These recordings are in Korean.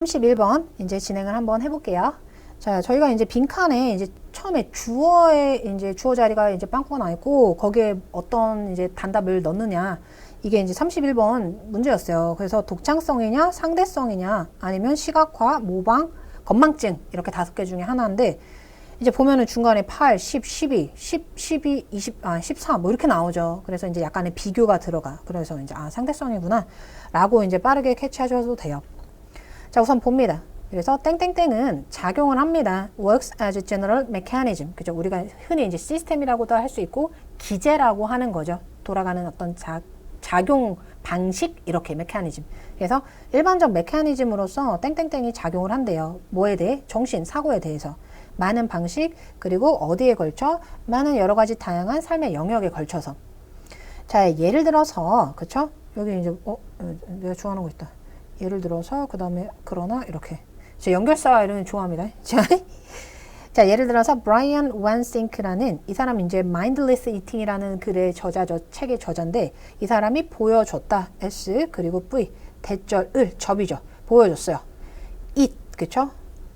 31번 이제 진행을 한번 해볼게요. 자, 저희가 이제 빈칸에 이제 처음에 주어에 이제 주어 자리가 이제 빵꾸가 나 있고 거기에 어떤 이제 단답을 넣느냐. 이게 이제 31번 문제였어요. 그래서 독창성이냐, 상대성이냐, 아니면 시각화, 모방, 건망증 이렇게 5개 중에 하나인데 이제 보면은 중간에 8, 10, 12, 10, 12, 20, 14 뭐 이렇게 나오죠. 그래서 이제 약간의 비교가 들어가. 그래서 이제 상대성이구나 라고 이제 빠르게 캐치하셔도 돼요. 자, 우선 봅니다. 그래서 땡땡땡은 작용을 합니다. works as general mechanism. 그죠? 우리가 흔히 이제 시스템이라고도 할 수 있고 기제라고 하는 거죠. 돌아가는 어떤 작용 방식 이렇게 메커니즘. 그래서 일반적 메커니즘으로서 땡땡땡이 작용을 한대요. 뭐에 대해? 정신, 사고에 대해서. 많은 방식, 그리고 어디에 걸쳐? 많은 여러 가지 다양한 삶의 영역에 걸쳐서. 자, 예를 들어서 그쵸? 여기 이제 내가 좋아하는 거 있다. 예를 들어서 그 다음에 그러나 이렇게 제 연결사 이런 거 좋아합니다. 자, 예를 들어서 브라이언 완싱크라는 이 사람 이제 Mindless Eating이라는 글의 저자죠. 책의 저자인데 이 사람이 보여줬다. S 그리고 V 대절 을 접이죠. 보여줬어요. It 그쵸?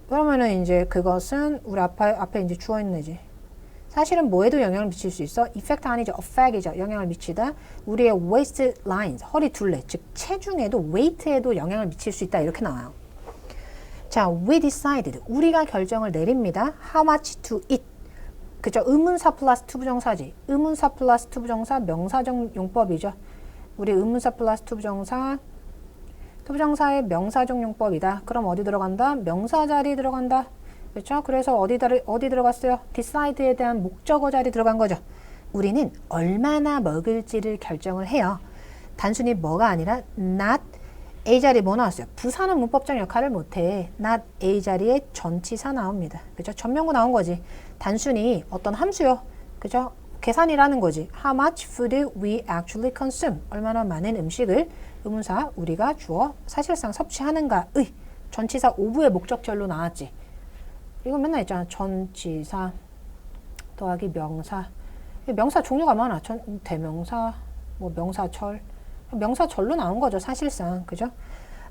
그러면은 이제 그것은 우리 앞에 이제 주어 있는 애지. 사실은 뭐에도 영향을 미칠 수 있어? effect 아니죠. effect이죠. 영향을 미치다. 우리의 waist lines, 허리 둘레, 즉 체중에도 weight에도 영향을 미칠 수 있다. 이렇게 나와요. 자, we decided. 우리가 결정을 내립니다. how much to eat. 그죠? 의문사 플러스 투부정사지. 의문사 플러스 투부정사 명사적 용법이죠. 우리 의문사 플러스 투부정사 투부정사의 명사적 용법이다. 그럼 어디 들어간다? 명사 자리 들어간다. 그렇죠? 그래서 어디 들어갔어요? decide에 대한 목적어 자리 들어간 거죠. 우리는 얼마나 먹을지를 결정을 해요. 단순히 뭐가 아니라 not A 자리 뭐 나왔어요? 부사는 문법적 역할을 못해. not A 자리에 전치사 나옵니다. 그죠? 전명구 나온 거지. 단순히 어떤 함수요. 그죠? 계산이라는 거지. How much food we actually consume. 얼마나 많은 음식을 의문사 우리가 주어 사실상 섭취하는가의 전치사 오부의 목적절로 나왔지. 이거 맨날 있잖아. 전치사 더하기 명사. 명사 종류가 많아. 대명사, 뭐 명사절. 명사절로 나온 거죠. 사실상. 그죠?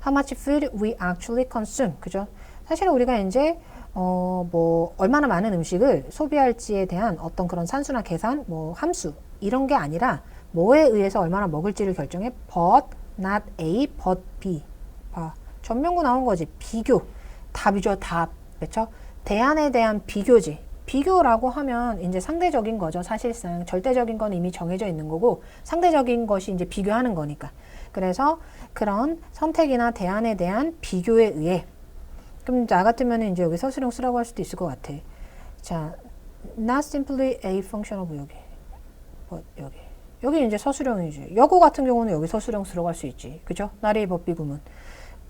How much food we actually consume. 그죠? 사실은 우리가 이제 뭐 얼마나 많은 음식을 소비할지에 대한 어떤 그런 산수나 계산, 뭐 함수 이런 게 아니라 뭐에 의해서 얼마나 먹을지를 결정해. But not A, but B. 봐. 전명구 나온 거지. 비교. 답이죠. 답. 그렇죠? 대안에 대한 비교지. 비교라고 하면 이제 상대적인 거죠. 사실상 절대적인 건 이미 정해져 있는 거고 상대적인 것이 이제 비교하는 거니까. 그래서 그런 선택이나 대안에 대한 비교에 의해 그럼 나 같으면 이제 여기 서술형 쓰라고 할 수도 있을 것 같아. 자, not simply a function of 여기. 여기 이제 서술형이지. 여고 같은 경우는 여기 서술형 쓰라고 할 수 있지. 그죠? 나래의 법비구문.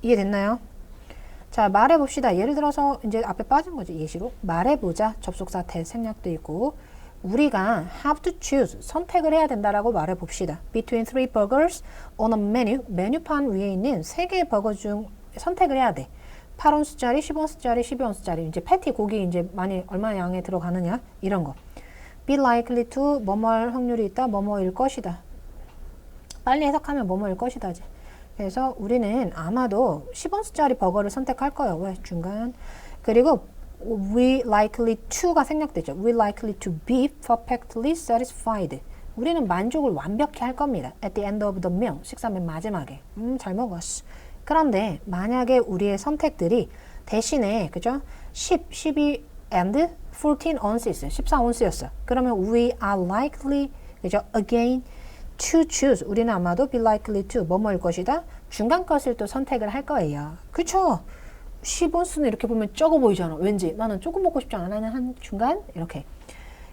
이해됐나요? 자, 말해봅시다. 예를 들어서 이제 앞에 빠진 거지. 예시로. 말해보자. 접속사 대 생략도 있고 우리가 have to choose. 선택을 해야 된다라고 말해봅시다. Between three burgers on a menu. 메뉴판 위에 있는 3개의 버거 중 선택을 해야 돼. 8온스짜리, 10온스짜리, 12온스짜리. 이제 패티 고기 이제 많이 얼마나 양에 들어가느냐 이런 거. Be likely to 뭐뭐할 확률이 있다. 뭐뭐일 것이다. 빨리 해석하면 뭐뭐일 것이다지. 그래서 우리는 아마도 10온스짜리 버거를 선택할 거예요. 왜? 중간. 그리고 we likely to가 생략되죠. we likely to be perfectly satisfied. 우리는 만족을 완벽히 할 겁니다. at the end of the meal. 식사 맨 마지막에. 잘 먹었어. 그런데 만약에 우리의 선택들이 대신에 그죠? 10, 12 and 14 ounces. 14온스였어. 그러면 we are likely 그죠? again to choose. 우리는 아마도 be likely to 뭐뭐일 것이다. 중간 것을 또 선택을 할 거예요. 그쵸? 10온스는 이렇게 보면 적어 보이잖아. 왠지 나는 조금 먹고 싶지 않아. 나는 한 중간 이렇게.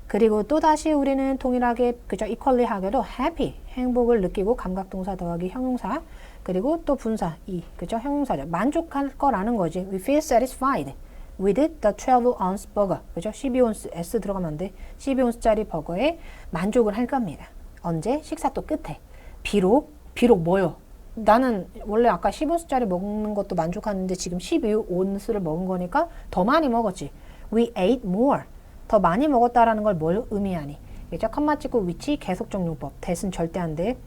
그리고 또 다시 우리는 동일하게 그죠? equally하게도 happy 행복을 느끼고 감각동사 더하기 형용사 그리고 또 분사 이 그죠? 형용사죠. 만족할 거라는 거지. We feel satisfied with the 12-ounce burger. 그죠? 12온스 S 들어가면 안 돼. 12온스짜리 버거에 만족을 할 겁니다. 언제? 식사 또 끝에. 비록 뭐요? 나는 원래 아까 10온스짜리 먹는 것도 만족하는데 지금 12온스를 먹은 거니까 더 많이 먹었지. We ate more. 더 많이 먹었다라는 걸 뭘 의미하니? 그죠? 컴마 찍고 위치 계속적 용법. 대신 절대 안 돼.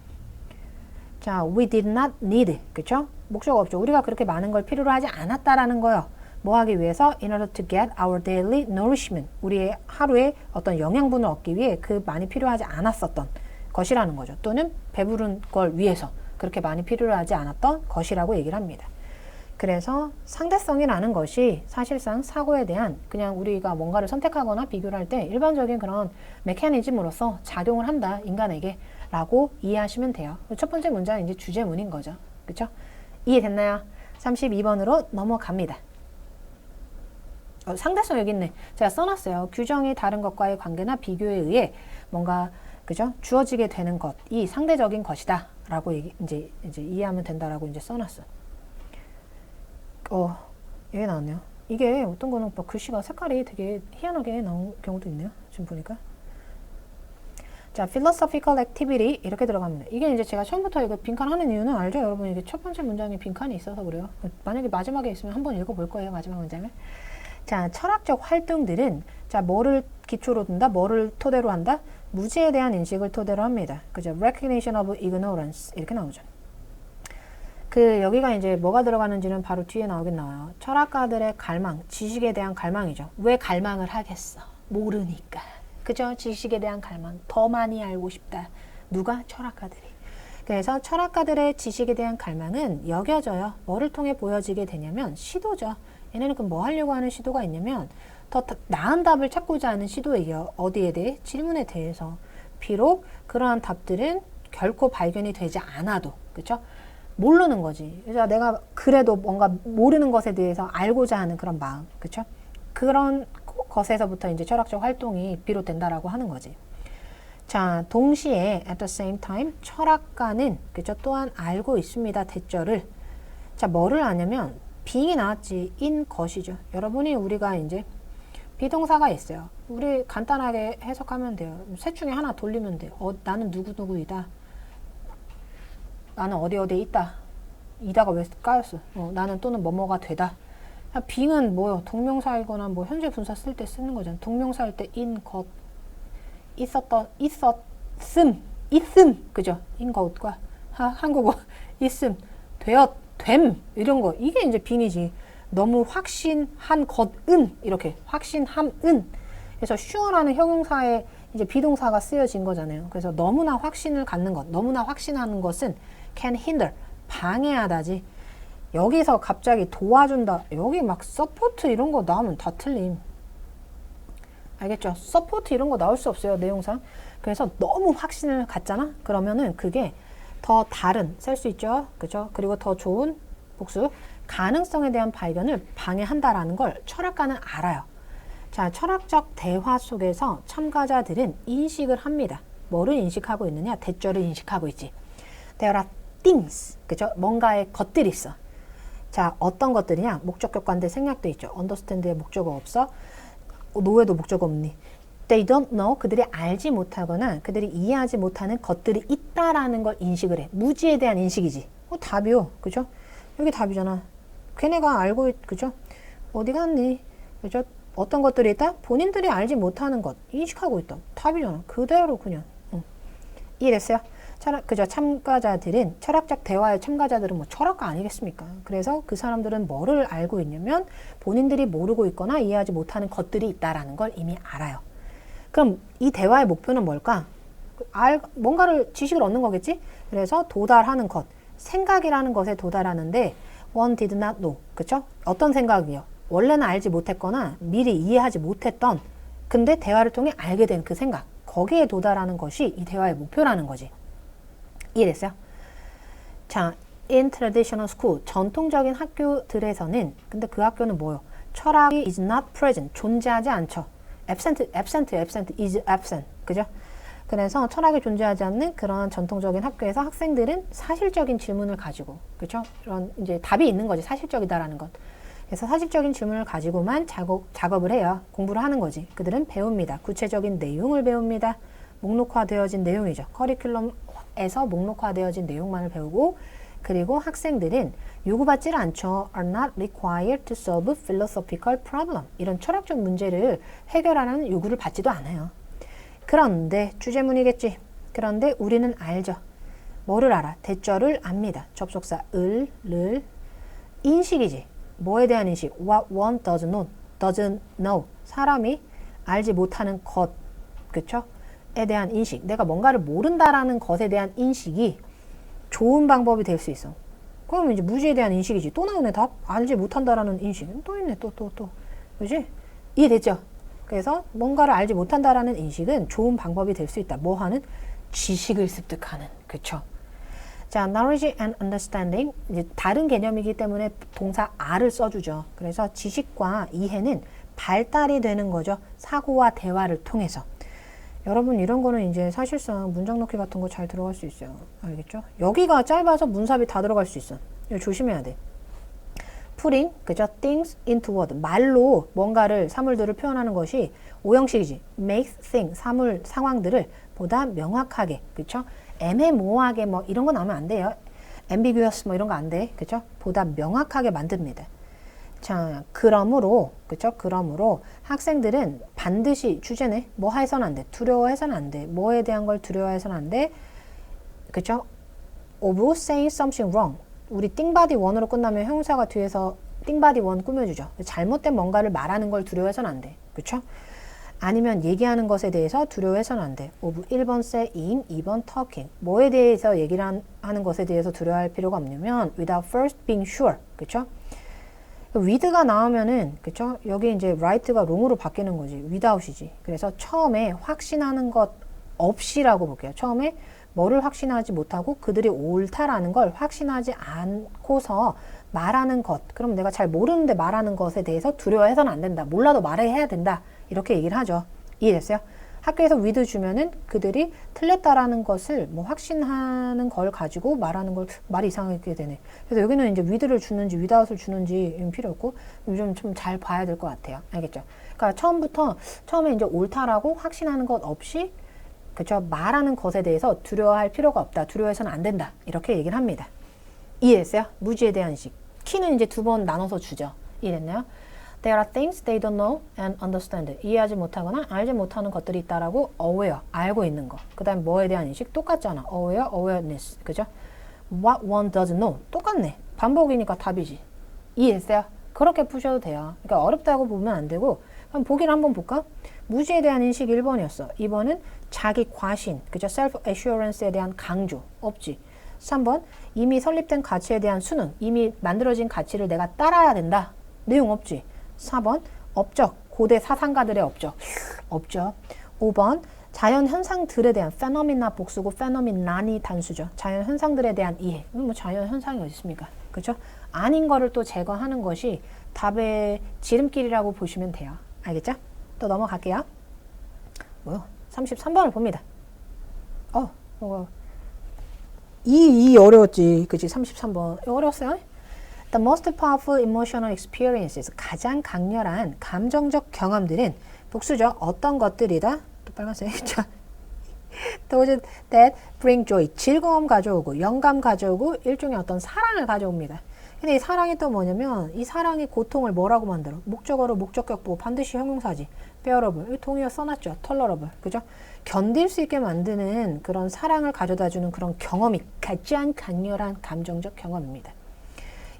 자, we did not need. 그죠? 목적 없죠. 우리가 그렇게 많은 걸 필요로 하지 않았다라는 거예요. 뭐 하기 위해서? In order to get our daily nourishment. 우리의 하루에 어떤 영양분을 얻기 위해 그 많이 필요하지 않았었던 것이라는 거죠. 또는 배부른 걸 위해서 그렇게 많이 필요하지 않았던 것이라고 얘기를 합니다. 그래서 상대성이라는 것이 사실상 사고에 대한 그냥 우리가 뭔가를 선택하거나 비교를 할 때 일반적인 그런 메커니즘으로서 작용을 한다, 인간에게 라고 이해하시면 돼요. 첫 번째 문장은 이제 주제문인 거죠. 그쵸? 이해됐나요? 32번으로 넘어갑니다. 상대성 여기 있네. 제가 써놨어요. 규정이 다른 것과의 관계나 비교에 의해 뭔가 그죠? 주어지게 되는 것이 상대적인 것이다 라고 이제 이해하면 된다라고 이제 써놨어. 이게 나왔네요. 이게 어떤 거는 뭐 글씨가 색깔이 되게 희한하게 나온 경우도 있네요. 지금 보니까. 자, philosophical activity 이렇게 들어갑니다. 이게 이제 제가 처음부터 이거 빈칸 하는 이유는 알죠? 여러분 이게 첫 번째 문장에 빈칸이 있어서 그래요. 만약에 마지막에 있으면 한번 읽어볼 거예요. 마지막 문장을. 자, 철학적 활동들은 자, 뭐를 기초로 둔다? 뭐를 토대로 한다? 무지에 대한 인식을 토대로 합니다. 그죠? recognition of ignorance 이렇게 나오죠. 여기가 이제 뭐가 들어가는지는 바로 뒤에 나오긴 나와요. 철학가들의 갈망, 지식에 대한 갈망이죠. 왜 갈망을 하겠어? 모르니까. 그죠? 지식에 대한 갈망. 더 많이 알고 싶다. 누가? 철학가들이. 그래서 철학가들의 지식에 대한 갈망은 여겨져요. 뭐를 통해 보여지게 되냐면 시도죠. 얘네는 그럼 뭐 하려고 하는 시도가 있냐면 더 나은 답을 찾고자 하는 시도예요. 어디에 대해? 질문에 대해서. 비록 그러한 답들은 결코 발견이 되지 않아도. 그죠? 모르는 거지. 그래서 내가 그래도 뭔가 모르는 것에 대해서 알고자 하는 그런 마음, 그렇죠? 그런 것에서부터 이제 철학적 활동이 비롯된다라고 하는 거지. 자, 동시에 at the same time 철학가는 그렇죠? 또한 알고 있습니다. 대절을. 자, 뭐를 아냐면 being이 나왔지 in 것이죠. 여러분이 우리가 이제 비동사가 있어요. 우리 간단하게 해석하면 돼요. 셋 중에 하나 돌리면 돼요. 나는 누구누구이다. 나는 어디에 있다. 이다가 왜 까였어? 나는 또는 뭐뭐가 되다. being은 뭐요? 동명사이거나 뭐 현재 분사 쓸 때 쓰는 거잖아. 동명사일 때 in 것 있음 그죠? in 것과 한국어 있음 됨 이런 거 이게 이제 being이지. 너무 확신한 것은 이렇게 확신함은 그래서 sure라는 형용사에 이제 비동사가 쓰여진 거잖아요. 그래서 너무나 확신을 갖는 것, 너무나 확신하는 것은 can hinder, 방해하다지. 여기서 갑자기 도와준다. 여기 막 support 이런 거 나오면 다 틀림. 알겠죠? support 이런 거 나올 수 없어요. 내용상. 그래서 너무 확신을 갖잖아? 그러면은 그게 더 다른, 쓸 수 있죠? 그죠? 그리고 더 좋은 복수, 가능성에 대한 발견을 방해한다라는 걸 철학가는 알아요. 자, 철학적 대화 속에서 참가자들은 인식을 합니다. 뭐를 인식하고 있느냐? 대절을 인식하고 있지. There are things, 그죠? 뭔가의 것들이 있어. 자, 어떤 것들이냐? 목적격 관대 생략돼 있죠. understand의 목적어 없어. 노에도 목적어 없니? They don't know, 그들이 알지 못하거나 그들이 이해하지 못하는 것들이 있다라는 걸 인식을 해. 무지에 대한 인식이지. 답이요. 그죠? 여기 답이잖아. 걔네가 알고 그죠? 어디 갔니? 그죠? 어떤 것들이 있다? 본인들이 알지 못하는 것 인식하고 있다. 답이잖아. 그대로 그냥. 이해됐어요? 그죠? 참가자들은 철학적 대화의 참가자들은 뭐 철학가 아니겠습니까? 그래서 그 사람들은 뭐를 알고 있냐면 본인들이 모르고 있거나 이해하지 못하는 것들이 있다라는 걸 이미 알아요. 그럼 이 대화의 목표는 뭘까? 뭔가를 지식을 얻는 거겠지? 그래서 도달하는 것, 생각이라는 것에 도달하는데 one did not know, 그쵸? 어떤 생각이요? 원래는 알지 못했거나 미리 이해하지 못했던 근데 대화를 통해 알게 된 그 생각, 거기에 도달하는 것이 이 대화의 목표라는 거지. 이해됐어요? 자, in traditional school, 전통적인 학교들에서는 근데 그 학교는 뭐요? 철학이 is not present, 존재하지 않죠. absent is absent, 그죠? 그래서 철학이 존재하지 않는 그런 전통적인 학교에서 학생들은 사실적인 질문을 가지고, 그죠? 이런 이제 답이 있는 거지, 사실적이다라는 것. 그래서 사실적인 질문을 가지고만 작업을 해요. 공부를 하는 거지. 그들은 배웁니다. 구체적인 내용을 배웁니다. 목록화되어진 내용이죠. 커리큘럼에서 목록화되어진 내용만을 배우고, 그리고 학생들은 요구받지 않죠. are not required to solve philosophical problem. 이런 철학적 문제를 해결하는 요구를 받지도 않아요. 그런데 주제문이겠지. 그런데 우리는 알죠. 뭐를 알아? 대절을 압니다. 접속사 을, 인식이지. 뭐에 대한 인식? What one doesn't know. 사람이 알지 못하는 것, 그쵸? 에 대한 인식. 내가 뭔가를 모른다라는 것에 대한 인식이 좋은 방법이 될 수 있어. 그러면 이제 무지에 대한 인식이지. 또 나오네, 답. 알지 못한다라는 인식. 또 있네, 또. 그지? 이해됐죠? 그래서 뭔가를 알지 못한다라는 인식은 좋은 방법이 될 수 있다. 뭐 하는? 지식을 습득하는. 그쵸? 자, knowledge and understanding. 이제 다른 개념이기 때문에 동사 are를 써주죠. 그래서 지식과 이해는 발달이 되는 거죠. 사고와 대화를 통해서. 여러분 이런 거는 이제 사실상 문장 넣기 같은 거 잘 들어갈 수 있어요. 알겠죠? 여기가 짧아서 문sab이 다 들어갈 수 있어. 이거 조심해야 돼. putting, 그죠? things into word. 말로 뭔가를, 사물들을 표현하는 것이 오형식이지. make things, 사물, 상황들을 보다 명확하게, 그쵸? 애매모호하게 뭐 이런 거 나오면 안 돼요. ambiguous 뭐 이런 거 안 돼. 그쵸? 보다 명확하게 만듭니다. 자, 그러므로, 그쵸? 그러므로 학생들은 반드시 주제네. 뭐 해서는 안 돼. 두려워해서는 안 돼. 뭐에 대한 걸 두려워해서는 안 돼. 그쵸? of saying something wrong. 우리 띵바디 원으로 끝나면 형용사가 뒤에서 띵바디 원 꾸며주죠. 잘못된 뭔가를 말하는 걸 두려워해서는 안 돼. 그쵸? 아니면 얘기하는 것에 대해서 두려워해서는 안 돼. of 1번 saying, 2번 talking. 뭐에 대해서 얘기를 하는 것에 대해서 두려워할 필요가 없냐면 without first being sure. 그쵸? with가 나오면은, 그쵸? 여기 이제 right가 wrong으로 바뀌는 거지. without이지. 그래서 처음에 확신하는 것 없이라고 볼게요. 처음에 뭐를 확신하지 못하고 그들이 옳다라는 걸 확신하지 않고서 말하는 것. 그럼 내가 잘 모르는데 말하는 것에 대해서 두려워해서는 안 된다. 몰라도 말해야 된다. 이렇게 얘기를 하죠. 이해됐어요? 학교에서 with 주면은 그들이 틀렸다라는 것을 뭐 확신하는 걸 가지고 말하는 걸 말이 이상하게 되네. 그래서 여기는 이제 with를 주는지 without을 주는지 필요 없고 좀 잘 봐야 될 것 같아요. 알겠죠? 그러니까 처음에 이제 옳다라고 확신하는 것 없이 그쵸? 말하는 것에 대해서 두려워할 필요가 없다. 두려워해서는 안 된다. 이렇게 얘기를 합니다. 이해했어요? 무지에 대한 인식. 키는 이제 두 번 나눠서 주죠. 이해됐나요? There are things they don't know and understand. 이해하지 못하거나 알지 못하는 것들이 있다라고 aware, 알고 있는 거. 그 다음 뭐에 대한 인식 똑같잖아. aware, awareness. 그죠? What one doesn't know. 똑같네. 반복이니까 답이지. 이해했어요? 그렇게 푸셔도 돼요. 그러니까 어렵다고 보면 안 되고 그럼 보기를 한번 볼까? 무지에 대한 인식 1번이었어. 2번은 자기 과신, 그죠? self-assurance에 대한 강조, 없지. 3번, 이미 설립된 가치에 대한 순응, 이미 만들어진 가치를 내가 따라야 된다. 내용 없지. 4번, 업적, 고대 사상가들의 업적, 없죠. 5번, 자연 현상들에 대한 phenomena 복수고 phenomenon이 단수죠. 자연 현상들에 대한 이해. 뭐 자연 현상이 어디 있습니까? 그죠? 아닌 거를 또 제거하는 것이 답의 지름길이라고 보시면 돼요. 알겠죠? 또 넘어갈게요. 뭐요? 33번을 봅니다. 이 어려웠지. 그치? 33번. 어려웠어요? The most powerful emotional experiences. 가장 강렬한 감정적 경험들은 복수죠. 어떤 것들이다? 또 빨간색. Those that bring joy. 즐거움 가져오고, 영감 가져오고, 일종의 어떤 사랑을 가져옵니다. 근데 이 사랑이 또 뭐냐면, 이 사랑의 고통을 뭐라고 만들어? 목적어로 목적격보 반드시 형용사지. bearable. 동의어 써놨죠. tolerable. 그죠? 견딜 수 있게 만드는 그런 사랑을 가져다주는 그런 경험이 가장 강렬한 감정적 경험입니다.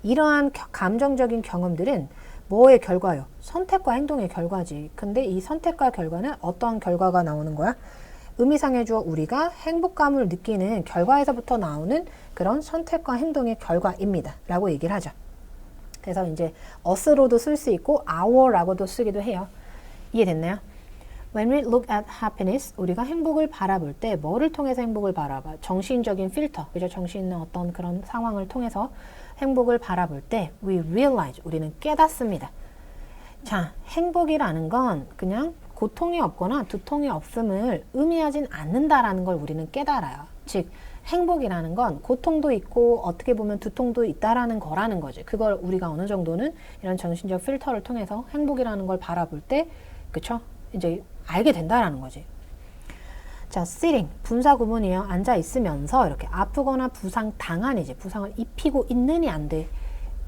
이러한 감정적인 경험들은 뭐의 결과요? 선택과 행동의 결과지. 근데 이 선택과 결과는 어떠한 결과가 나오는 거야? 의미상의 주어 우리가 행복감을 느끼는 결과에서부터 나오는 그런 선택과 행동의 결과입니다. 라고 얘기를 하죠. 그래서 이제 us로도 쓸 수 있고 our라고도 쓰기도 해요. 이해됐나요? When we look at happiness, 우리가 행복을 바라볼 때 뭐를 통해서 행복을 바라봐? 정신적인 필터, 그죠? 정신 있는 어떤 그런 상황을 통해서 행복을 바라볼 때 we realize, 우리는 깨닫습니다. 자, 행복이라는 건 그냥 고통이 없거나 두통이 없음을 의미하진 않는다라는 걸 우리는 깨달아요. 즉, 행복이라는 건 고통도 있고 어떻게 보면 두통도 있다라는 거라는 거지. 그걸 우리가 어느 정도는 이런 정신적 필터를 통해서 행복이라는 걸 바라볼 때, 그쵸? 이제 알게 된다라는 거지. 자, sitting, 분사 구문이에요. 앉아 있으면서 이렇게 아프거나 부상 당한이지. 부상을 입히고 있느니 안 돼.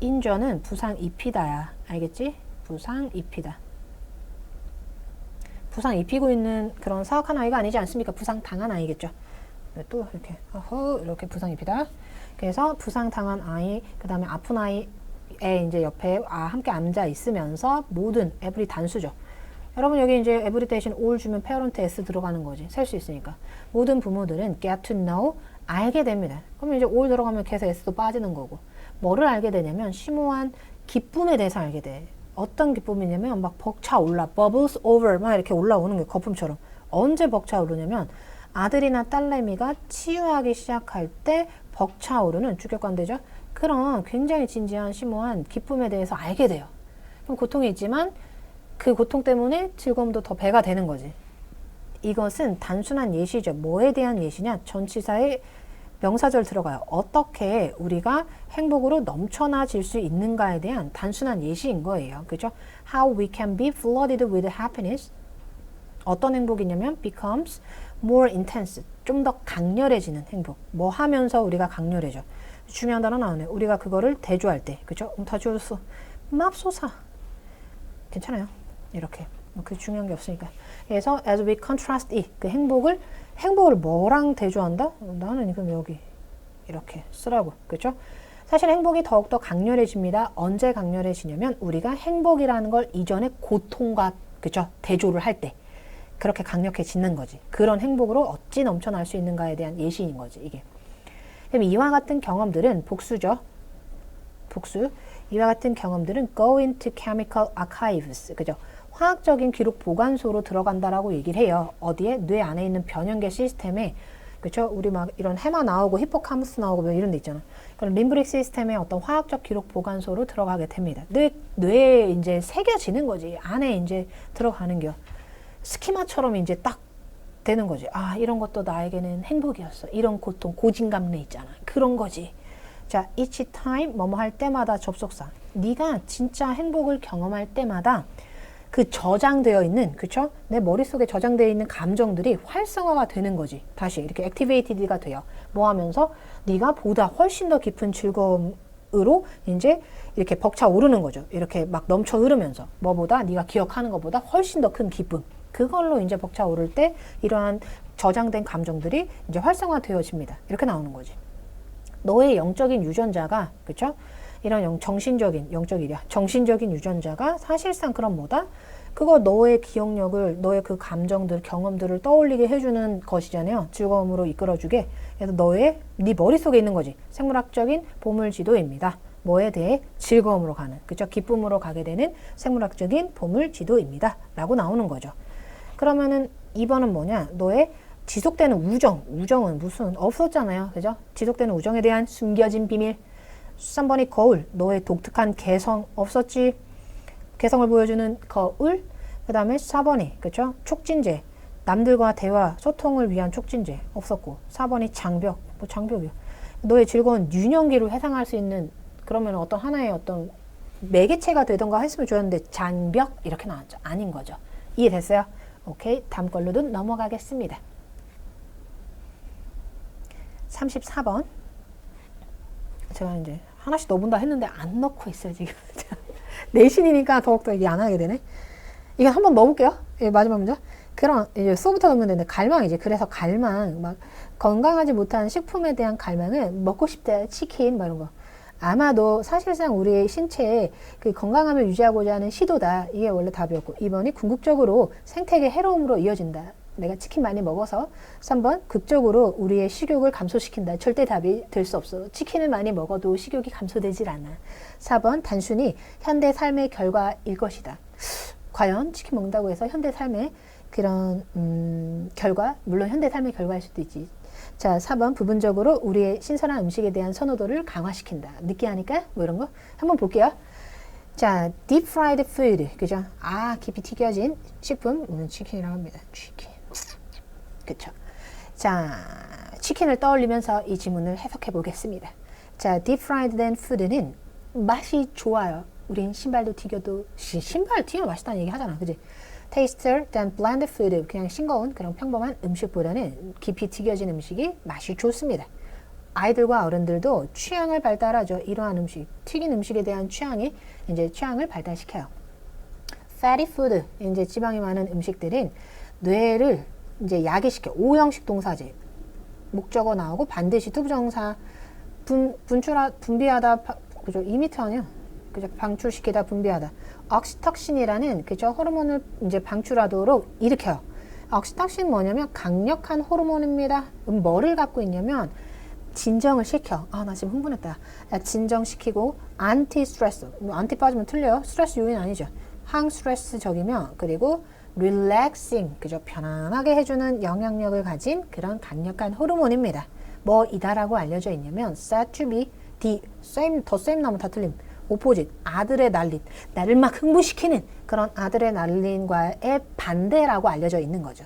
injure는 부상 입히다야. 알겠지? 부상 입히다. 부상 입히고 있는 그런 사악한 아이가 아니지 않습니까? 부상 당한 아이겠죠. 또 이렇게 이렇게 부상 입히다. 그래서 부상 당한 아이, 그 다음에 아픈 아이의 이제 옆에 함께 앉아 있으면서 모든 every 단수죠. 여러분 여기 이제 every 대신 all 주면 parent s 들어가는 거지. 셀 수 있으니까. 모든 부모들은 get to know 알게 됩니다. 그러면 이제 all 들어가면 계속 s도 빠지는 거고. 뭐를 알게 되냐면 심오한 기쁨에 대해서 알게 돼. 어떤 기쁨이냐면 막 벅차올라, bubbles over 막 이렇게 올라오는 게 거품처럼. 언제 벅차오르냐면 아들이나 딸내미가 치유하기 시작할 때 벅차오르는 주격관대죠. 그런 굉장히 진지한 심오한 기쁨에 대해서 알게 돼요. 그럼 고통이 있지만 그 고통 때문에 즐거움도 더 배가 되는 거지. 이것은 단순한 예시죠. 뭐에 대한 예시냐? 전치사에 명사절 들어가요. 어떻게 우리가 행복으로 넘쳐나질 수 있는가에 대한 단순한 예시인 거예요. 그죠? How we can be flooded with happiness. 어떤 행복이냐면 becomes more intense. 좀 더 강렬해지는 행복. 뭐 하면서 우리가 강렬해져. 중요한 단어 나오네. 우리가 그거를 대조할 때. 그죠? 다 지워졌어. 맙소사. 괜찮아요. 이렇게. 그 중요한 게 없으니까. 그래서 as we contrast it. 그 행복을 뭐랑 대조한다? 나는 그럼 여기 이렇게 쓰라고. 그죠? 사실 행복이 더욱더 강렬해집니다. 언제 강렬해지냐면 우리가 행복이라는 걸 이전에 고통과 그죠? 대조를 할 때. 그렇게 강력해지는 거지. 그런 행복으로 어찌 넘쳐날 수 있는가에 대한 예시인 거지, 이게. 그럼 이와 같은 경험들은 복수죠. 복수. 이와 같은 경험들은 go into chemical archives. 그죠? 화학적인 기록 보관소로 들어간다라고 얘기를 해요. 어디에? 뇌 안에 있는 변형계 시스템에. 그죠? 우리 막 이런 해마 나오고 히포카무스 나오고 뭐 이런 데 있잖아. 그런 림브릭 시스템의 어떤 화학적 기록 보관소로 들어가게 됩니다. 뇌에 이제 새겨지는 거지. 안에 이제 들어가는 겨. 스키마처럼 이제 딱 되는 거지. 아, 이런 것도 나에게는 행복이었어. 이런 고통, 고진감래 있잖아. 그런 거지. 자, each time 뭐뭐 할 때마다 접속사. 네가 진짜 행복을 경험할 때마다 그 저장되어 있는, 그쵸? 내 머릿속에 저장되어 있는 감정들이 활성화가 되는 거지. 다시 이렇게 activated가 돼요. 뭐 하면서 네가 보다 훨씬 더 깊은 즐거움으로 이제 이렇게 벅차 오르는 거죠. 이렇게 막 넘쳐 흐르면서 뭐보다 네가 기억하는 것보다 훨씬 더 큰 기쁨. 그걸로 이제 벅차 오를 때 이러한 저장된 감정들이 이제 활성화되어집니다. 이렇게 나오는 거지. 너의 영적인 유전자가, 그쵸? 이런 정신적인 유전자가 사실상 그런 뭐다? 그거 너의 기억력을, 너의 그 감정들, 경험들을 떠올리게 해주는 것이잖아요. 즐거움으로 이끌어주게. 그래서 네 머릿속에 있는 거지. 생물학적인 보물지도입니다. 뭐에 대해? 즐거움으로 가는, 그쵸? 기쁨으로 가게 되는 생물학적인 보물지도입니다. 라고 나오는 거죠. 그러면은 2번은 뭐냐? 너의 지속되는 우정은 무슨 없었잖아요. 그죠? 지속되는 우정에 대한 숨겨진 비밀. 3번이 거울. 너의 독특한 개성 없었지? 개성을 보여주는 거울. 그 다음에 4번이 그죠? 촉진제. 남들과 대화, 소통을 위한 촉진제 없었고. 4번이 장벽. 뭐 장벽이요. 너의 즐거운 유년기를 회상할 수 있는 그러면 어떤 하나의 어떤 매개체가 되던가 했으면 좋았는데 장벽 이렇게 나왔죠. 아닌 거죠. 이해됐어요? 오케이. 다음 걸로도 넘어가겠습니다. 34번. 제가 이제 하나씩 넣어본다 했는데 안 넣고 있어요, 지금. 내신이니까 더욱더 이게 안 하게 되네. 이거 한번 넣어볼게요. 예, 마지막 문제. 그럼 이제 수부터 넣으면 되는데 갈망이지. 그래서 갈망, 막 건강하지 못한 식품에 대한 갈망은 먹고 싶다, 치킨, 뭐 이런 거. 아마도 사실상 우리의 신체에 그 건강함을 유지하고자 하는 시도다. 이게 원래 답이었고 2번이 궁극적으로 생태계 해로움으로 이어진다. 내가 치킨 많이 먹어서. 3번 극적으로 우리의 식욕을 감소시킨다. 절대 답이 될 수 없어. 치킨을 많이 먹어도 식욕이 감소되질 않아. 4번 단순히 현대 삶의 결과일 것이다. 과연 치킨 먹는다고 해서 현대 삶의 그런 결과, 물론 현대 삶의 결과일 수도 있지. 자, 4번 부분적으로 우리의 신선한 음식에 대한 선호도를 강화시킨다. 느끼하니까 뭐 이런 거 한번 볼게요. 자, deep fried food, 그죠? 아, 깊이 튀겨진 식품, 치킨이라고 합니다. 치킨, 그쵸? 자, 치킨을 떠올리면서 이 지문을 해석해 보겠습니다. 자, deep fried food는 맛이 좋아요. 우린 신발도 튀겨도 신발 튀겨 맛있다는 얘기 하잖아, 그지? Tastier than bland food. 그냥 싱거운 그런 평범한 음식보다는 깊이 튀겨진 음식이 맛이 좋습니다. 아이들과 어른들도 취향을 발달하죠. 이러한 음식, 튀긴 음식에 대한 취향이 이제 취향을 발달시켜요. Fatty food, 이제 지방이 많은 음식들은 뇌를 이제 야기시켜. O형식 동사지. 목적어 나오고 반드시 투부정사 분비하다 그죠? 이미트 아니야? 그죠? 방출시키다 분비하다. 옥시톡신이라는 그죠? 호르몬을 이제 방출하도록 일으켜요. 옥시톡신 뭐냐면 강력한 호르몬입니다. 뭐를 갖고 있냐면 진정을 시켜. 아, 나 지금 흥분했다. 진정시키고 안티 스트레스. 안티 빠지면 틀려요. 스트레스 요인 아니죠. 항스트레스적이며 그리고 릴렉싱, 그죠? 편안하게 해주는 영향력을 가진 그런 강력한 호르몬입니다. 뭐이다라고 알려져 있냐면 said to be the same, 더 same 나오면 다 틀림. 오포짓, 아드레날린, 나를 막 흥분시키는 그런 아드레날린과의 반대라고 알려져 있는 거죠.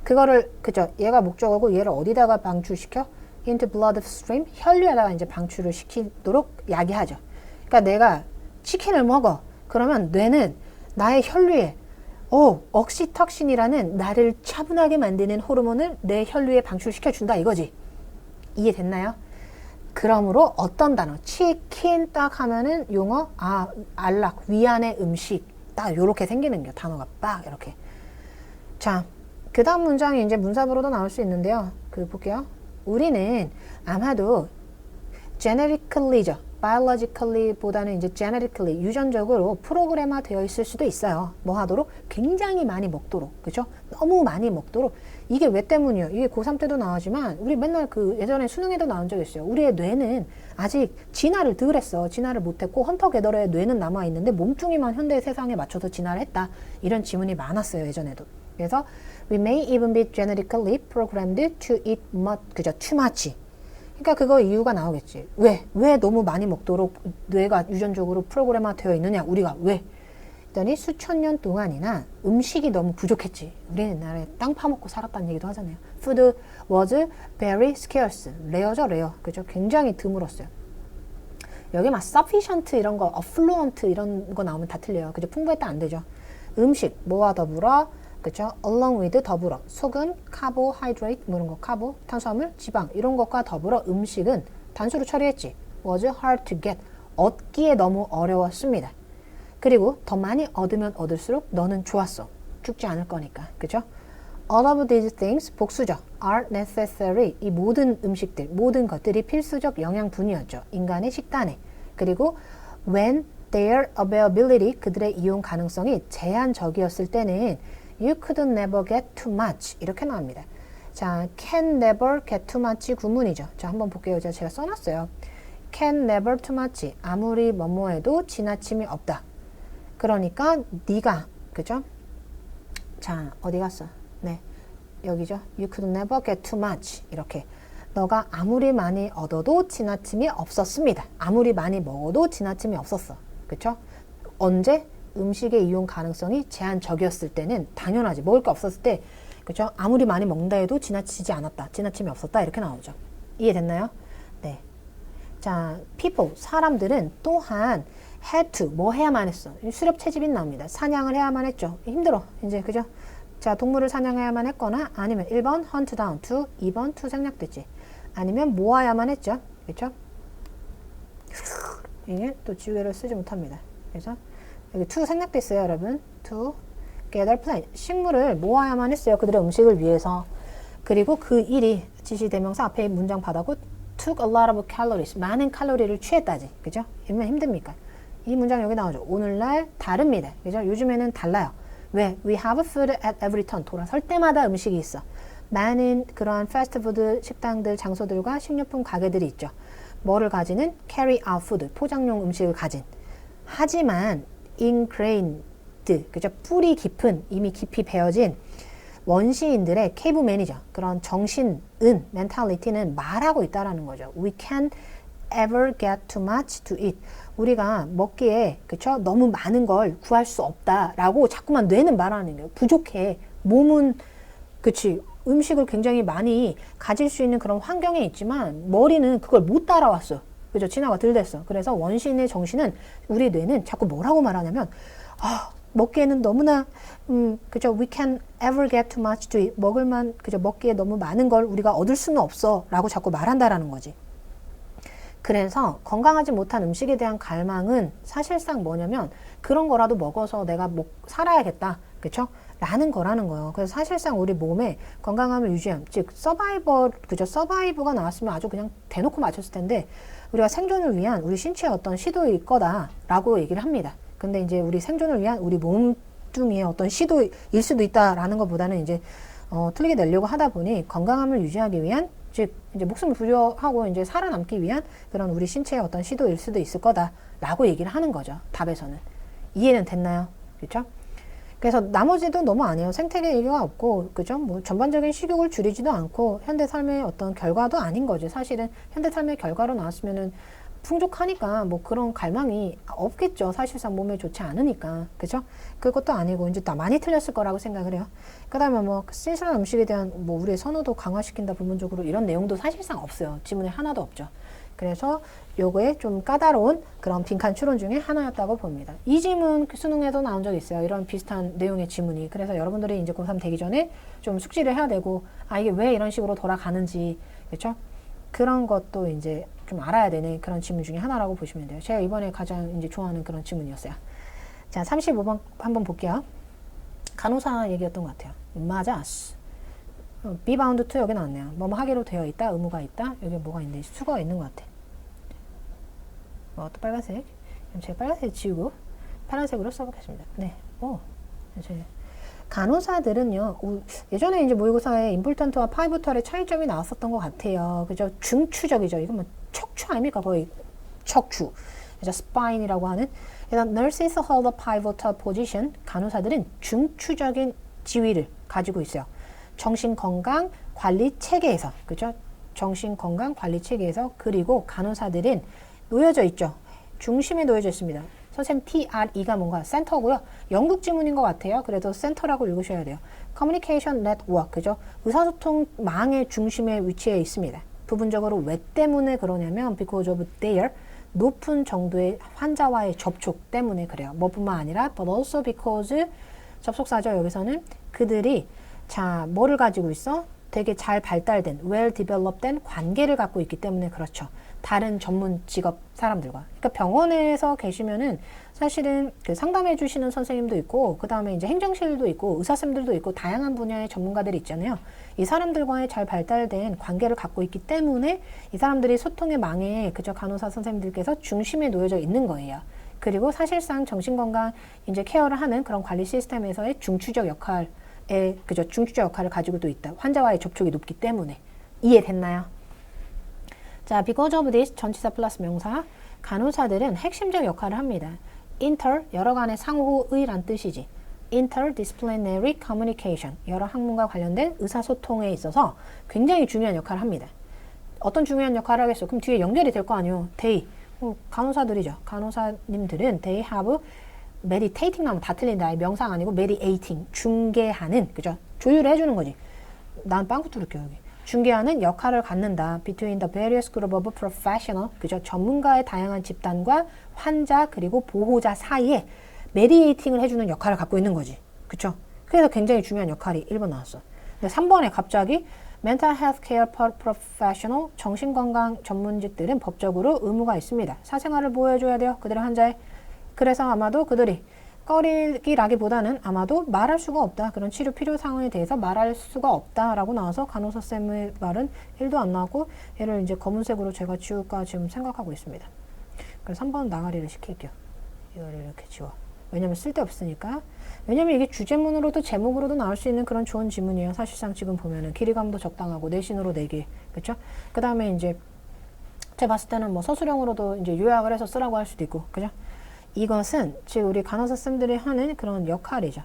그거를 그죠? 얘가 목적어고 얘를 어디다가 방출시켜? into bloodstream, 혈류에다가 이제 방출을 시키도록 야기하죠. 그러니까 내가 치킨을 먹어. 그러면 뇌는 나의 혈류에 옥시톡신이라는 나를 차분하게 만드는 호르몬을 내 혈류에 방출시켜 준다 이거지. 이해됐나요? 그러므로 어떤 단어, 치킨 딱 하면은 용어, 안락, 위안의 음식 딱 요렇게 생기는 게 단어가 딱 이렇게. 자, 그 다음 문장이 이제 문사부로도 나올 수 있는데요. 볼게요. 우리는 아마도 genetically죠. biologically 보다는 이제 genetically, 유전적으로 프로그램화 되어 있을 수도 있어요. 뭐 하도록? 굉장히 많이 먹도록. 그죠? 너무 많이 먹도록. 이게 왜 때문이에요? 이게 고3 때도 나오지만, 우리 맨날 예전에 수능에도 나온 적 있어요. 우리의 뇌는 아직 진화를 덜 했어. 진화를 못했고, 헌터게더러의 뇌는 남아있는데, 몸뚱이만 현대 세상에 맞춰서 진화를 했다. 이런 지문이 많았어요. 예전에도. 그래서, we may even be genetically programmed to eat much, 그죠? too much. 그러니까 그거 이유가 나오겠지. 왜 너무 많이 먹도록 뇌가 유전적으로 프로그램화 되어 있느냐? 우리가 왜? 그랬더니 수천 년 동안이나 음식이 너무 부족했지. 우리는 옛날에 땅 파먹고 살았다는 얘기도 하잖아요. Food was very scarce. 레어죠, 레어. 그죠? 굉장히 드물었어요. 여기 막 sufficient 이런 거, affluent 이런 거 나오면 다 틀려요. 그죠? 풍부했다 안 되죠. 음식, 뭐와 더불어? 그죠? along with 더불어 소금, carbohydrate 뭐 이런 거, 카보, 탄수화물, 지방 이런 것과 더불어 음식은 단수로 처리했지. was hard to get. 얻기에 너무 어려웠습니다. 그리고 더 많이 얻으면 얻을수록 너는 좋았어. 죽지 않을 거니까. 그죠? all of these things 복수죠. are necessary. 이 모든 음식들, 모든 것들이 필수적 영양분이었죠. 인간의 식단에. 그리고 when their availability, 그들의 이용 가능성이 제한적이었을 때는 you could never get too much 이렇게 나옵니다. 자, can never get too much 구문이죠. 자, 한번 볼게요. 제가 써놨어요. can never too much 아무리 뭐뭐해도 지나침이 없다. 그러니까 네가 그죠? 자, 어디 갔어? 네, 여기죠. you could never get too much 이렇게 너가 아무리 많이 얻어도 지나침이 없었습니다. 아무리 많이 먹어도 지나침이 없었어. 그쵸? 언제? 음식의 이용 가능성이 제한적이었을 때는 당연하지. 먹을 게 없었을 때 그죠? 아무리 많이 먹는다 해도 지나치지 않았다. 지나침이 없었다. 이렇게 나오죠. 이해됐나요? 네. 자, people, 사람들은 또한 had to, 뭐 해야만 했어. 수렵 채집인 나옵니다. 사냥을 해야만 했죠. 힘들어. 이제 그죠? 자, 동물을 사냥해야만 했거나 아니면 1번 hunt down to, 2번 to 생략됐지. 아니면 모아야만 했죠. 그렇죠? 이게 또 지우개를 쓰지 못합니다. 그래서 여기 to 생략됐어요, 여러분. to gather plant. 식물을 모아야만 했어요. 그들의 음식을 위해서. 그리고 그 일이 지시대명사 앞에 문장 받았고 took a lot of calories. 많은 칼로리를 취했다지. 그죠? 얼마나 힘듭니까? 이 문장 여기 나오죠. 오늘날 다릅니다. 그죠? 요즘에는 달라요. 왜? We have food at every turn. 돌아설 때마다 음식이 있어. 많은 그러한 패스트푸드 식당들, 장소들과 식료품 가게들이 있죠. 뭐를 가지는? carry out food. 포장용 음식을 가진. 하지만 ingrained, 그죠? 뿌리 깊은, 이미 깊이 배어진 원시인들의 케이브맨이죠. 그런 정신은, 멘탈리티는 말하고 있다라는 거죠. We can't ever get too much to eat. 우리가 먹기에, 그쵸? 너무 많은 걸 구할 수 없다라고 자꾸만 뇌는 말하는 거예요. 부족해. 몸은, 그치? 음식을 굉장히 많이 가질 수 있는 그런 환경에 있지만 머리는 그걸 못 따라왔어. 그죠? 진화가 덜 됐어. 그래서 원시인의 정신은, 우리 뇌는 자꾸 뭐라고 말하냐면, 먹기에는 너무나, 그죠? We can ever get too much to eat. 그죠? 먹기에 너무 많은 걸 우리가 얻을 수는 없어. 라고 자꾸 말한다라는 거지. 그래서 건강하지 못한 음식에 대한 갈망은 사실상 뭐냐면 그런 거라도 먹어서 내가 살아야겠다. 그쵸? 라는 거라는 거예요. 그래서 사실상 우리 몸의 건강함을 유지함, 즉 서바이브가 나왔으면 아주 그냥 대놓고 맞췄을 텐데 우리가 생존을 위한 우리 신체의 어떤 시도일 거다라고 얘기를 합니다. 근데 이제 우리 생존을 위한 우리 몸뚱이의 어떤 시도일 수도 있다라는 것보다는 이제 틀리게 내려고 하다 보니 건강함을 유지하기 위한, 즉 이제 목숨을 부여하고 이제 살아남기 위한 그런 우리 신체의 어떤 시도일 수도 있을 거다라고 얘기를 하는 거죠. 답에서는. 이해는 됐나요? 그렇죠? 그래서 나머지도 너무 아니에요. 생태계 얘기가 없고, 그죠? 뭐 전반적인 식욕을 줄이지도 않고 현대 삶의 어떤 결과도 아닌 거죠. 사실은 현대 삶의 결과로 나왔으면은 풍족하니까 뭐 그런 갈망이 없겠죠. 사실상 몸에 좋지 않으니까. 그죠? 그것도 아니고 이제 다 많이 틀렸을 거라고 생각을 해요. 그다음에 뭐 신선한 음식에 대한 뭐 우리의 선호도 강화시킨다 부분적으로 이런 내용도 사실상 없어요. 지문에 하나도 없죠. 그래서 요거에 좀 까다로운 그런 빈칸 추론 중에 하나였다고 봅니다. 이 지문 수능에도 나온 적이 있어요. 이런 비슷한 내용의 지문이. 그래서 여러분들이 이제 고3 되기 전에 좀 숙지를 해야 되고, 이게 왜 이런 식으로 돌아가는지, 그렇죠? 그런 것도 이제 좀 알아야 되는 그런 지문 중에 하나라고 보시면 돼요. 제가 이번에 가장 이제 좋아하는 그런 지문이었어요. 자, 35번 한번 볼게요. 간호사 얘기였던 것 같아요. 맞았어. be bound to 여기 나왔네요. 뭐뭐 하기로 되어 있다, 의무가 있다. 여기 뭐가 있는데 수거가 있는 것 같아. 또 빨간색. 제가 빨간색 지우고 파란색으로 써보겠습니다. 네. 간호사들은요, 예전에 이제 모의고사에 임폴턴트와 파이브털의 차이점이 나왔었던 것 같아요. 그죠? 중추적이죠. 이건 뭐 척추 아닙니까? 거의 척추. 그죠? 스파인이라고 하는. 일단 nurses hold a pivotal position. 간호사들은 중추적인 지위를 가지고 있어요. 정신건강 관리 체계에서, 그죠? 정신건강 관리 체계에서. 그리고 간호사들은 놓여져 있죠. 중심에 놓여져 있습니다. 선생님 TRE가 뭔가 센터고요. 영국 지문인 것 같아요. 그래도 센터라고 읽으셔야 돼요. Communication Network, 그죠? 의사소통망의 중심에 위치해 있습니다. 부분적으로 왜 때문에 그러냐면 because of their 높은 정도의 환자와의 접촉 때문에 그래요. 뭐뿐만 아니라 but also because 접속사죠. 여기서는 그들이 뭐를 가지고 있어? 되게 잘 발달된 well developed 된 관계를 갖고 있기 때문에 그렇죠. 다른 전문 직업 사람들과. 그러니까 병원에서 계시면은 사실은 그 상담해 주시는 선생님도 있고, 그 다음에 이제 행정실도 있고, 의사쌤들도 있고, 다양한 분야의 전문가들이 있잖아요. 이 사람들과의 잘 발달된 관계를 갖고 있기 때문에 이 사람들이 소통의 망에, 그저 간호사 선생님들께서 중심에 놓여져 있는 거예요. 그리고 사실상 정신건강 이제 케어를 하는 그런 관리 시스템에서의 중추적 역할을 가지고도 있다. 환자와의 접촉이 높기 때문에. 이해됐나요? 자, because of this 전치사 플러스 명사. 간호사들은 핵심적 역할을 합니다. 여러 간의 상호의란 뜻이지. interdisciplinary communication. 여러 학문과 관련된 의사소통에 있어서 굉장히 중요한 역할을 합니다. 어떤 중요한 역할을 하겠어? 그럼 뒤에 연결이 될 거 아니에요. 간호사들이죠. 간호사님들은 they have meditating 하면 다 틀린다. 명사가 아니고 mediating. 중개하는, 그죠? 조율을 해주는 거지. 난 빵꾸 뚫을게요, 여기. 중개하는 역할을 갖는다. Between the various group of professional, 그죠? 전문가의 다양한 집단과 환자 그리고 보호자 사이에 메디에이팅을 해주는 역할을 갖고 있는 거지. 그쵸? 그래서 굉장히 중요한 역할이 1번 나왔어. 근데 3번에 갑자기 mental health care professional, 정신건강 전문직들은 법적으로 의무가 있습니다. 사생활을 보호해줘야 돼요. 그들의 환자에. 그래서 아마도 그들이 꺼리기라기보다는 아마도 말할 수가 없다. 그런 치료 필요 상황에 대해서 말할 수가 없다라고 나와서 간호사 쌤의 말은 1도 안 나왔고, 얘를 이제 검은색으로 제가 지울까 지금 생각하고 있습니다. 그래서 3번 나가리를 시킬게요. 이거를 이렇게 지워. 왜냐면 쓸데없으니까. 왜냐면 이게 주제문으로도 제목으로도 나올 수 있는 그런 좋은 지문이에요. 사실상 지금 보면은 길이감도 적당하고 내신으로 4개. 그쵸? 그 다음에 이제 제가 봤을 때는 뭐 서술형으로도 이제 요약을 해서 쓰라고 할 수도 있고. 그죠? 이것은 즉 우리 간호사 쌤들이 하는 그런 역할이죠.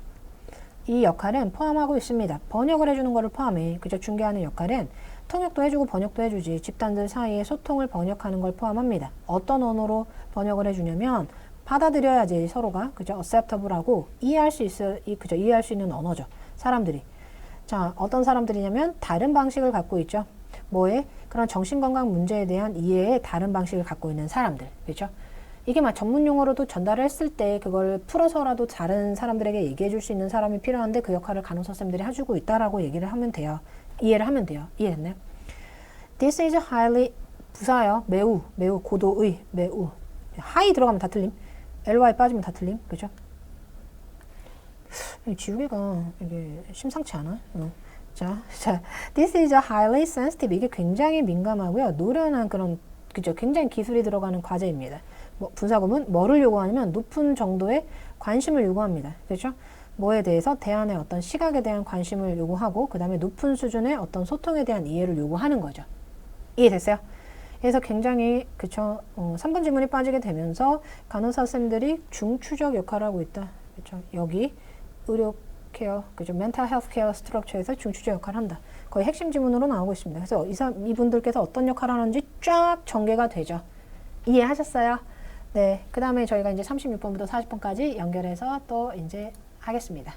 이 역할은 포함하고 있습니다. 번역을 해주는 것을 포함해. 그죠? 중개하는 역할은 통역도 해주고 번역도 해주지. 집단들 사이에 소통을 번역하는 걸 포함합니다. 어떤 언어로 번역을 해주냐면 받아들여야지 서로가. 그죠? acceptable하고 이해할 수 있는 언어죠. 사람들이. 자, 어떤 사람들이냐면 다른 방식을 갖고 있죠. 뭐에? 그런 정신건강 문제에 대한 이해의 다른 방식을 갖고 있는 사람들. 그렇죠? 이게 막 전문 용어로도 전달을 했을 때 그걸 풀어서라도 다른 사람들에게 얘기해 줄 수 있는 사람이 필요한데 그 역할을 간호사 쌤들이 해주고 있다라고 얘기를 하면 돼요. 이해를 하면 돼요. 이해됐나요? This is highly 부사요. 매우, 매우, 고도의, 매우. 하이 들어가면 다 틀림. ly 빠지면 다 틀림. 그죠? 지우개가 이게 심상치 않아. 자, this is a highly sensitive. 이게 굉장히 민감하고요. 노련한 그런, 그죠? 굉장히 기술이 들어가는 과제입니다. 분사구문, 뭐를 요구하냐면 높은 정도의 관심을 요구합니다. 그렇죠? 뭐에 대해서 대안의 어떤 시각에 대한 관심을 요구하고 그 다음에 높은 수준의 어떤 소통에 대한 이해를 요구하는 거죠. 이해됐어요? 그래서 굉장히 그쵸 3번 지문이 빠지게 되면서 간호사 쌤들이 중추적 역할을 하고 있다. 그쵸? 여기 의료 케어, 그죠? 멘탈 헬스 케어 스트럭처에서 중추적 역할을 한다. 거의 핵심 지문으로 나오고 있습니다. 그래서 이분들께서 어떤 역할을 하는지 쫙 전개가 되죠. 이해하셨어요? 네. 그 다음에 저희가 이제 36번부터 40번까지 연결해서 또 이제 하겠습니다.